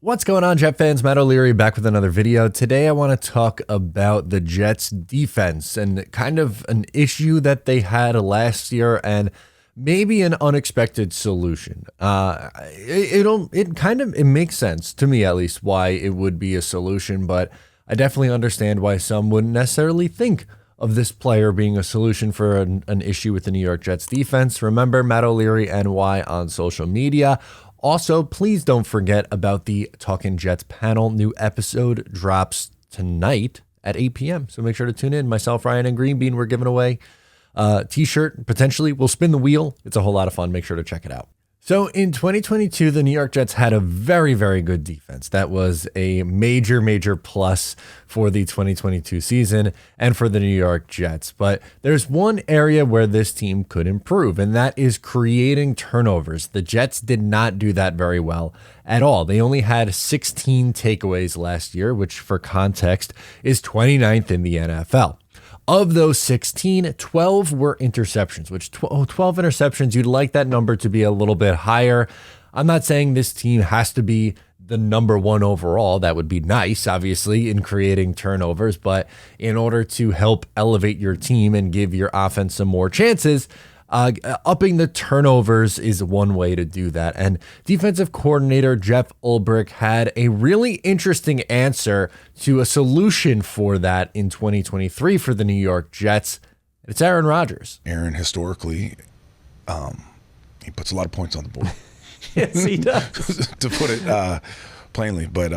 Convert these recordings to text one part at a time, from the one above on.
What's going on, Jet fans? Matt O'Leary back with another video. Today I want to talk about the Jets defense and kind of an issue that they had last year and maybe an unexpected solution. It makes sense to me, at least, why it would be a solution, but I definitely understand why some wouldn't necessarily think of this player being a solution for an issue with the New York Jets defense. Remember, Matt O'Leary NY on social media. Also, please don't forget about the Talkin' Jets panel. New episode drops tonight at 8 p.m. So make sure to tune in. Myself, Ryan, and Greenbean, we're giving away a t-shirt. Potentially, we'll spin the wheel. It's a whole lot of fun. Make sure to check it out. So in 2022, the New York Jets had a very, very good defense. That was a major, major plus for the 2022 season and for the New York Jets. But there's one area where this team could improve, and that is creating turnovers. The Jets did not do that very well at all. They only had 16 takeaways last year, which for context is 29th in the NFL. Of those 16, 12 were interceptions, which 12 interceptions, you'd like that number to be a little bit higher. I'm not saying this team has to be the number one overall. That would be nice, obviously, in creating turnovers. But in order to help elevate your team and give your offense some more chances, upping the turnovers is one way to do that. And defensive coordinator Jeff Ulbrich had a really interesting answer to a solution for that in 2023 for the New York Jets. It's Aaron Rodgers. Aaron, historically, he puts a lot of points on the board. Yes, he does. To put it plainly. But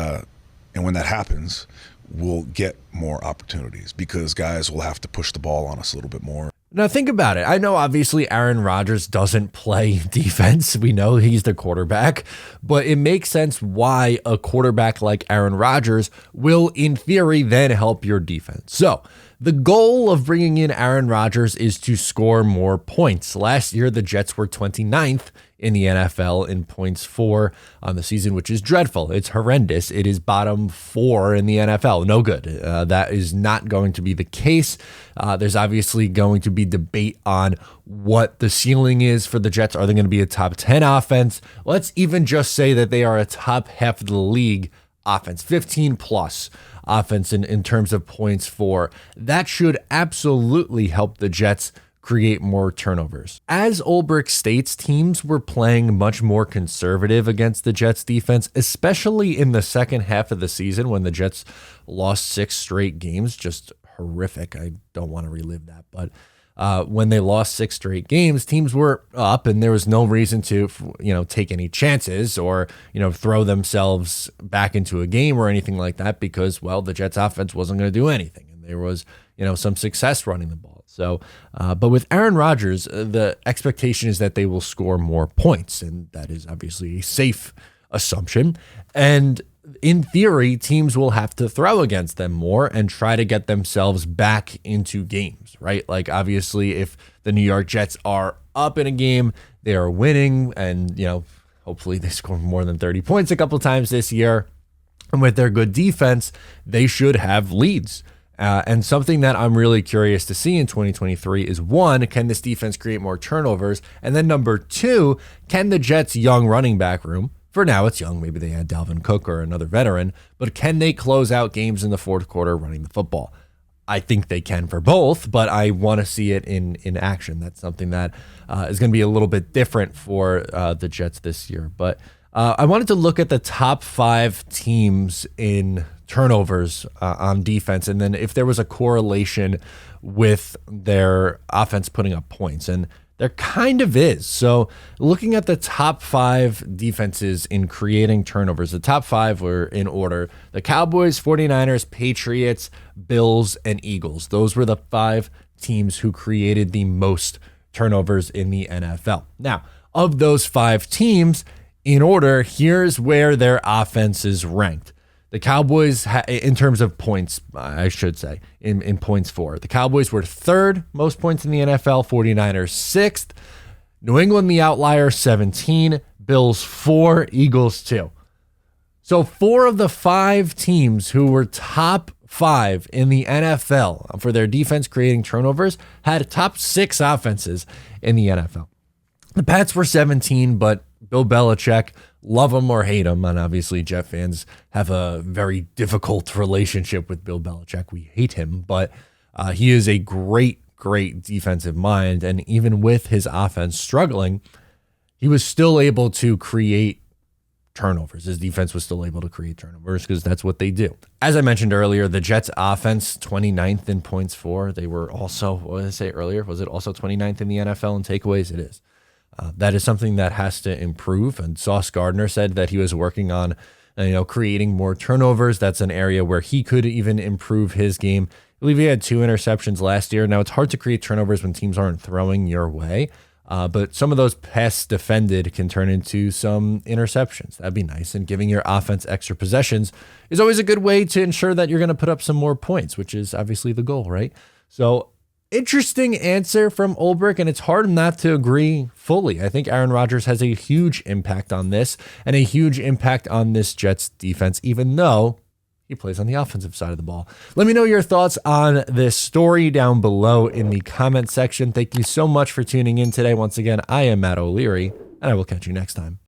and when that happens, we'll get more opportunities because guys will have to push the ball on us a little bit more. Now, think about it. I know, obviously, Aaron Rodgers doesn't play defense. We know he's the quarterback, but it makes sense why a quarterback like Aaron Rodgers will, in theory, then help your defense. So the goal of bringing in Aaron Rodgers is to score more points. Last year, the Jets were 29th in the NFL in points for on the season, which is dreadful. It's horrendous. It is bottom 4 in the NFL. No good. That is not going to be the case. There's obviously going to be debate on what the ceiling is for the Jets. Are they going to be a top 10 offense? Let's even just say that they are a top half of the league offense, 15 plus offense in terms of points for. That should absolutely help the Jets create more turnovers. As Ulbrich states, teams were playing much more conservative against the Jets defense, especially in the second half of the season when the Jets lost 6 straight games. Just horrific. I don't want to relive that. But when they lost 6 straight games, teams were up and there was no reason to, take any chances or, throw themselves back into a game or anything like that because, well, the Jets offense wasn't going to do anything. And there was, some success running the ball. So, but with Aaron Rodgers, the expectation is that they will score more points, and that is obviously a safe assumption. And in theory, teams will have to throw against them more and try to get themselves back into games, right? Like, obviously, if the New York Jets are up in a game, they are winning, and, hopefully they score more than 30 points a couple times this year. And with their good defense, they should have leads. And something that I'm really curious to see in 2023 is, one, can this defense create more turnovers? And then number 2, can the Jets' young running back room, for now it's young, maybe they had Dalvin Cook or another veteran, but can they close out games in the fourth quarter running the football? I think they can for both, but I want to see it in action. That's something that is going to be a little bit different for the Jets this year. But I wanted to look at the top 5 teams in turnovers on defense, and then if there was a correlation with their offense putting up points, and there kind of is. So looking at the top 5 defenses in creating turnovers, the top 5 were in order: the Cowboys, 49ers, Patriots, Bills, and Eagles. Those were the 5 teams who created the most turnovers in the NFL. Now, of those 5 teams, in order, here's where their offense is ranked. The Cowboys, in terms of points, I should say, in points for. The Cowboys were 3rd most points in the NFL, 49ers 6th, New England the outlier 17, Bills 4, Eagles 2. So 4 of the 5 teams who were top 5 in the NFL for their defense creating turnovers had top 6 offenses in the NFL. The Pats were 17, but Bill Belichick love him or hate him, and obviously Jet fans have a very difficult relationship with Bill Belichick. We hate him, but he is a great defensive mind, and even with his offense struggling, he was still able to create turnovers. His defense was still able to create turnovers because that's what they do. As I mentioned earlier, the Jets offense, 29th in points for. They were also, what did I say earlier? Was it also 29th in the NFL in takeaways? It is. That is something that has to improve. And Sauce Gardner said that he was working on, creating more turnovers. That's an area where he could even improve his game. I believe he had 2 interceptions last year. Now, it's hard to create turnovers when teams aren't throwing your way. But some of those passes defended can turn into some interceptions. That'd be nice. And giving your offense extra possessions is always a good way to ensure that you're going to put up some more points, which is obviously the goal, right? So interesting answer from Ulbrich, and it's hard not to agree fully. I think Aaron Rodgers has a huge impact on this and a huge impact on this Jets defense, even though he plays on the offensive side of the ball. Let me know your thoughts on this story down below in the comment section. Thank you so much for tuning in today. Once again, I am Matt O'Leary, and I will catch you next time.